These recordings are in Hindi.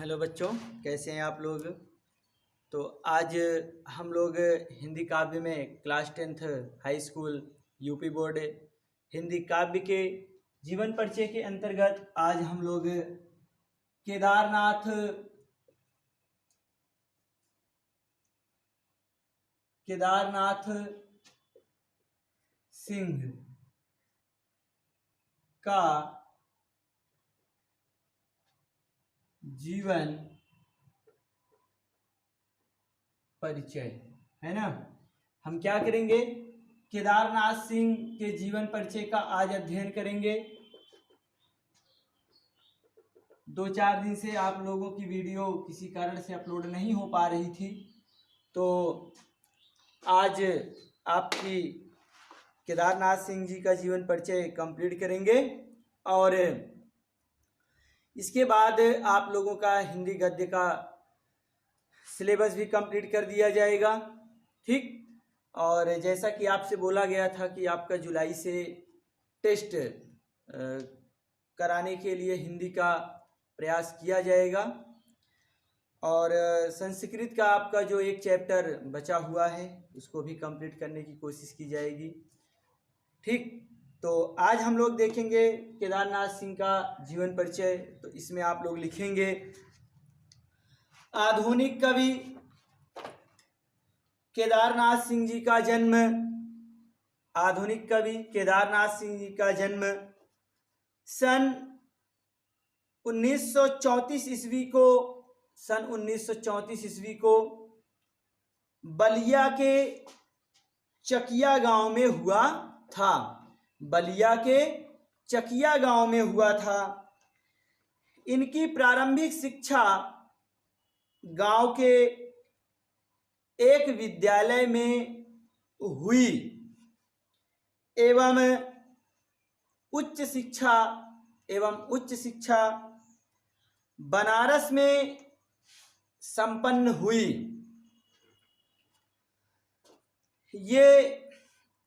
हेलो बच्चों, कैसे हैं आप लोग। तो आज हम लोग हिंदी काव्य में class 10th high school UP board Hindi काव्य के जीवन परिचय के अंतर्गत आज हम लोग केदारनाथ सिंह का जीवन परिचय है ना। हम क्या करेंगे, केदारनाथ सिंह के जीवन परिचय का आज अध्ययन करेंगे। 2-4 दिन से आप लोगों की वीडियो किसी कारण से अपलोड नहीं हो पा रही थी, तो आज आपकी केदारनाथ सिंह जी का जीवन परिचय कंप्लीट करेंगे और इसके बाद आप लोगों का हिंदी गद्य का सिलेबस भी कंप्लीट कर दिया जाएगा। ठीक, और जैसा कि आपसे बोला गया था कि आपका जुलाई से टेस्ट कराने के लिए हिंदी का प्रयास किया जाएगा और संस्कृत का आपका जो एक चैप्टर बचा हुआ है उसको भी कंप्लीट करने की कोशिश की जाएगी। ठीक, तो आज हम लोग देखेंगे केदारनाथ सिंह का जीवन परिचय। तो इसमें आप लोग लिखेंगे आधुनिक कवि केदारनाथ सिंह जी का जन्म। आधुनिक कवि केदारनाथ सिंह जी का जन्म सन 1934 ईस्वी को बलिया के चकिया गांव में हुआ था। बलिया के चकिया गांव में हुआ था। इनकी प्रारंभिक शिक्षा गांव के एक विद्यालय में हुई एवं उच्च शिक्षा बनारस में संपन्न हुई। ये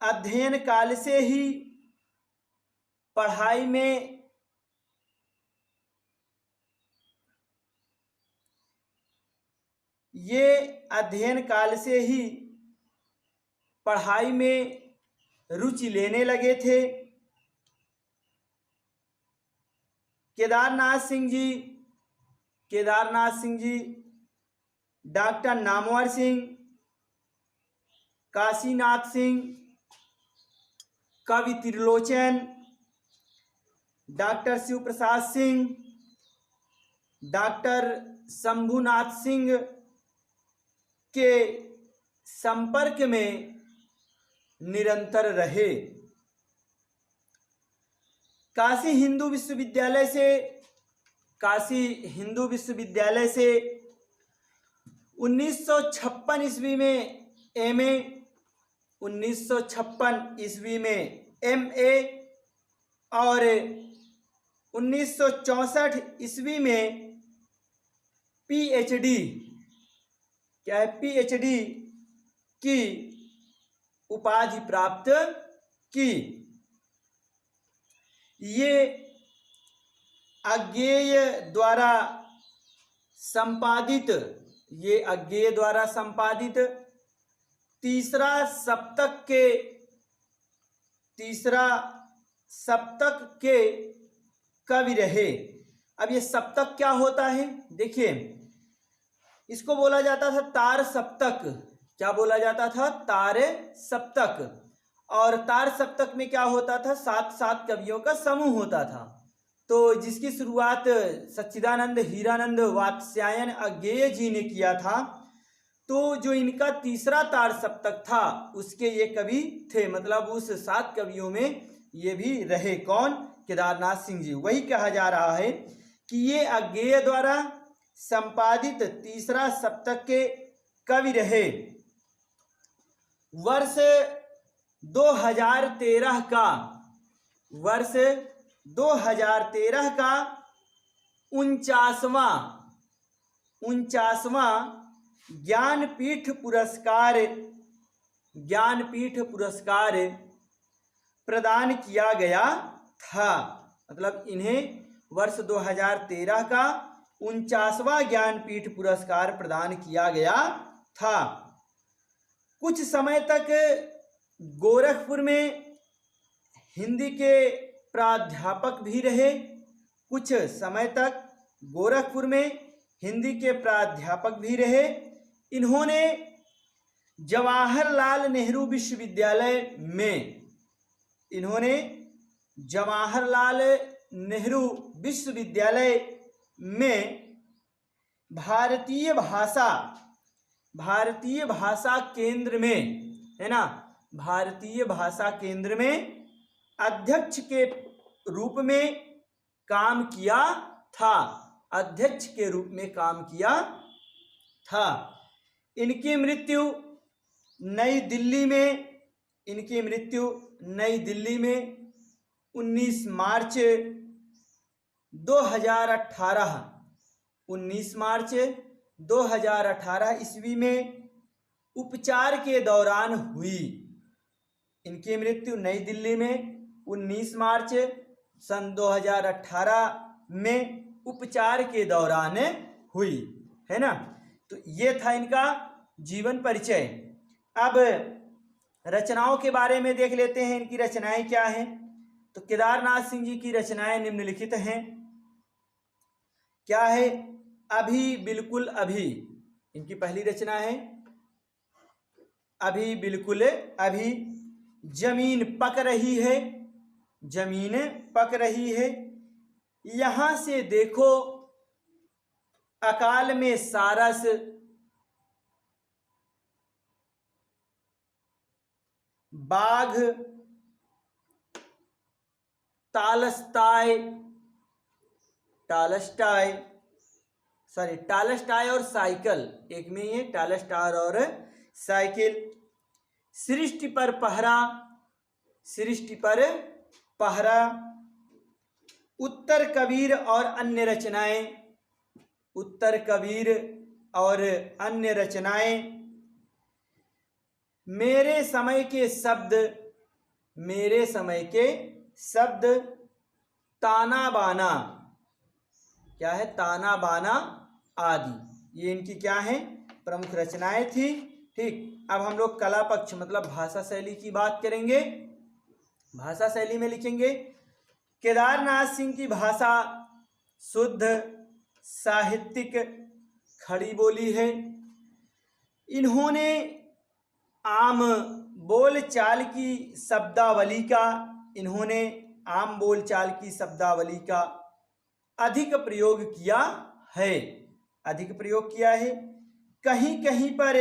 अध्ययन काल से ही पढ़ाई में रुचि लेने लगे थे। केदारनाथ सिंह जी डॉक्टर नामवर सिंह, काशीनाथ सिंह, कवि त्रिलोचन, डॉक्टर शिव प्रसाद सिंह, डॉक्टर शंभुनाथ सिंह के संपर्क में निरंतर रहे। काशी हिंदू विश्वविद्यालय से 1956 ईस्वी में एमए, 1956 ईस्वी में एमए और 1964 ईस्वी में पीएचडी की उपाधि प्राप्त की। ये अज्ञेय द्वारा संपादित तीसरा सप्तक के कवि रहे। अब ये सप्तक क्या होता है, देखिए, इसको बोला जाता था तार सप्तक। क्या बोला जाता था? तार सप्तक। और तार सप्तक में क्या होता था? 7 कवियों का समूह होता था। तो जिसकी शुरुआत सच्चिदानंद हीरानंद वात्स्यायन अज्ञेय जी ने किया था, तो जो इनका तीसरा तार सप्तक था उसके ये कवि थे, मतलब उस 7 कवियों में ये भी रहे। कौन? केदारनाथ सिंह जी। वही कहा जा रहा है कि ये अज्ञेय द्वारा संपादित तीसरा सप्तक के कवि रहे। वर्ष 2013 का 49वां ज्ञानपीठ पुरस्कार प्रदान किया गया था। मतलब इन्हें वर्ष 2013 का 49वां ज्ञानपीठ पुरस्कार प्रदान किया गया था। कुछ समय तक गोरखपुर में हिंदी के प्राध्यापक भी रहे। कुछ समय तक गोरखपुर में हिंदी के प्राध्यापक भी रहे। इन्होंने जवाहरलाल नेहरू विश्वविद्यालय में भारतीय भाषा केंद्र में, है ना, भारतीय भाषा केंद्र में अध्यक्ष के रूप में काम किया था। अध्यक्ष के रूप में काम किया था। इनकी मृत्यु नई दिल्ली में 19 मार्च 2018 ईस्वी में उपचार के दौरान हुई। इनकी मृत्यु नई दिल्ली में 19 मार्च सन 2018 में उपचार के दौरान हुई, है ना। तो ये था इनका जीवन परिचय। अब रचनाओं के बारे में देख लेते हैं, इनकी रचनाएं क्या हैं। तो केदारनाथ सिंह जी की रचनाएं निम्नलिखित हैं। क्या है? अभी बिल्कुल अभी, इनकी पहली रचना है अभी बिल्कुल अभी। जमीन पक रही है, यहां से देखो अकाल में सारस, बाघ टालस्टाय और साइकिल, एक में ही है, टालस्टाय और साइकिल। सृष्टि पर पहरा, उत्तर कबीर और अन्य रचनाएं, मेरे समय के शब्द, ताना बाना, क्या है? ताना बाना आदि। ये इनकी क्या है? प्रमुख रचनाएं थी। ठीक, अब हम लोग कला पक्ष मतलब भाषा शैली की बात करेंगे। भाषा शैली में लिखेंगे केदारनाथ सिंह की भाषा शुद्ध साहित्यिक खड़ी बोली है। इन्होंने आम बोलचाल की शब्दावली का अधिक प्रयोग किया है। कहीं कहीं पर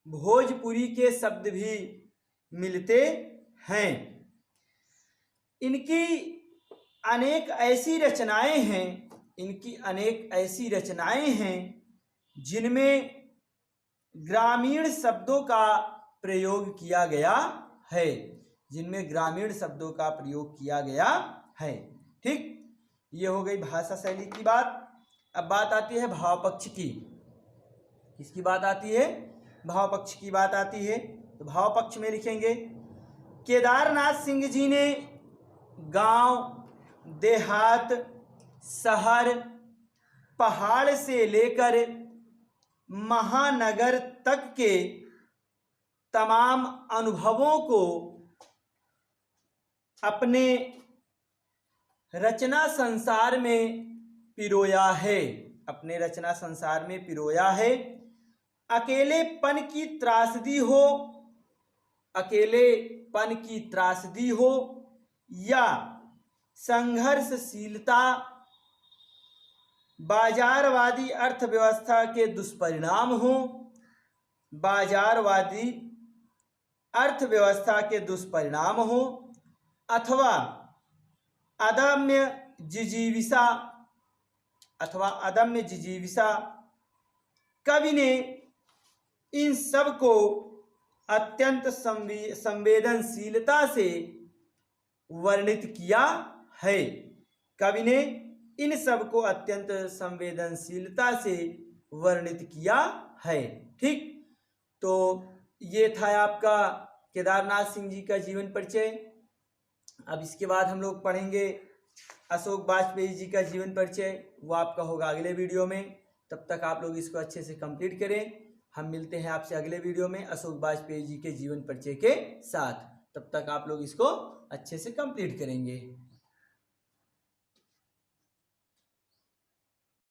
भोजपुरी के शब्द भी मिलते हैं। इनकी अनेक ऐसी रचनाएं हैं जिनमें ग्रामीण शब्दों का प्रयोग किया गया है। ठीक, ये हो गई भाषा शैली की बात। अब बात आती है भाव पक्ष की। किसकी बात आती है? भाव पक्ष की बात आती है। तो भाव पक्ष में लिखेंगे केदारनाथ सिंह जी ने गांव, देहात, शहर, पहाड़ से लेकर महानगर तक के तमाम अनुभवों को अपने रचना संसार में पिरोया है। अकेलेपन की त्रासदी हो या संघर्षशीलता, बाजारवादी अर्थव्यवस्था के दुष्परिणाम हो अथवा अदम्य जिजीविषा, कवि ने इन सब को अत्यंत संवेदनशीलता से वर्णित किया है। ठीक, तो ये था आपका केदारनाथ सिंह जी का जीवन परिचय। अब इसके बाद हम लोग पढ़ेंगे अशोक वाजपेयी जी का जीवन परिचय वो आपका होगा अगले वीडियो में। तब तक आप लोग इसको अच्छे से कंप्लीट करें। हम मिलते हैं आपसे अगले वीडियो में अशोक वाजपेयी जी के जीवन परिचय के साथ। तब तक आप लोग इसको अच्छे से कंप्लीट करेंगे।